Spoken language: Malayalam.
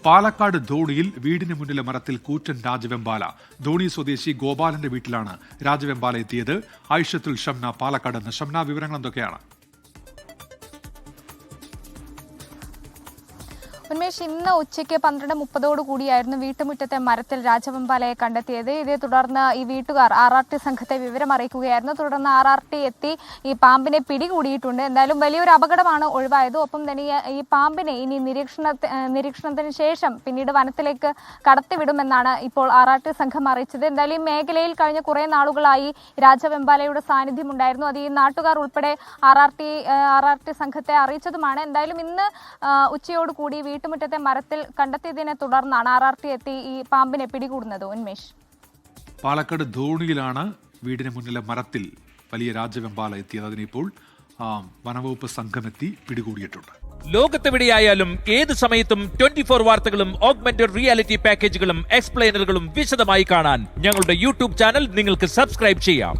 പാലക്കാട് ധോണിയിൽ വീടിന് മുന്നിലെ മരത്തിൽ കൂറ്റൻ രാജവെമ്പാല. ധോണി സ്വദേശി ഗോപാലന്റെ വീട്ടിലാണ് രാജവെമ്പാല എത്തിയത്. ആയിഷത്തുൽ ഷംന പാലക്കാട് നിന്ന്. ഷംന, വിവരങ്ങൾ എന്തൊക്കെയാണ്? ഉന്മേഷ്, ഇന്ന് ഉച്ചയ്ക്ക് 12:30 കൂടിയായിരുന്നു വീട്ടുമുറ്റത്തെ മരത്തിൽ രാജവെമ്പാലയെ കണ്ടെത്തിയത്. ഇതേ തുടർന്ന് ഈ വീട്ടുകാർ RRT സംഘത്തെ വിവരം അറിയിക്കുകയായിരുന്നു. തുടർന്ന് RRT എത്തി ഈ പാമ്പിനെ പിടികൂടിയിട്ടുണ്ട്. എന്തായാലും വലിയൊരു അപകടമാണ് ഒഴിവായത്. ഒപ്പം തന്നെ ഈ പാമ്പിനെ ഇനി നിരീക്ഷണത്തിന് ശേഷം പിന്നീട് വനത്തിലേക്ക് കടത്തിവിടുമെന്നാണ് ഇപ്പോൾ RRT സംഘം അറിയിച്ചത്. എന്തായാലും ഈ മേഖലയിൽ കഴിഞ്ഞ കുറേ നാളുകളായി രാജവെമ്പാലയുടെ സാന്നിധ്യം ഉണ്ടായിരുന്നു. അത് ഈ നാട്ടുകാർ ഉൾപ്പെടെ RRT സംഘത്തെ അറിയിച്ചതുമാണ്. എന്തായാലും ഇന്ന് ഉച്ചയോടുകൂടി വീട്ടുമുറ്റത്തെ മരത്തിൽ കണ്ടെത്തിയതിനെ തുടർന്നാണ് RRT എത്തി ഈ പാമ്പിനെ പിടികൂടുന്നത്. ഉന്മേഷ്, പാലക്കാട് ധോണിയിലാണ് വീടിന് മുന്നിലെ മരത്തിൽ വലിയ രാജവെമ്പാല എത്തിയത്. അതിനിപ്പോൾ വനവകുപ്പ് സംഘമെത്തി പിടികൂടിയിട്ടുണ്ട്. ലോകത്തെവിടെയായാലും ഏത് സമയത്തും 24 വാർത്തകളും ഓഗ്മെന്റഡ് റിയാലിറ്റി പാക്കേജുകളും എക്സ്പ്ലെയിനറുകളും വിശദമായി കാണാൻ ഞങ്ങളുടെ YouTube ചാനൽ നിങ്ങൾക്ക് സബ്സ്ക്രൈബ് ചെയ്യാം.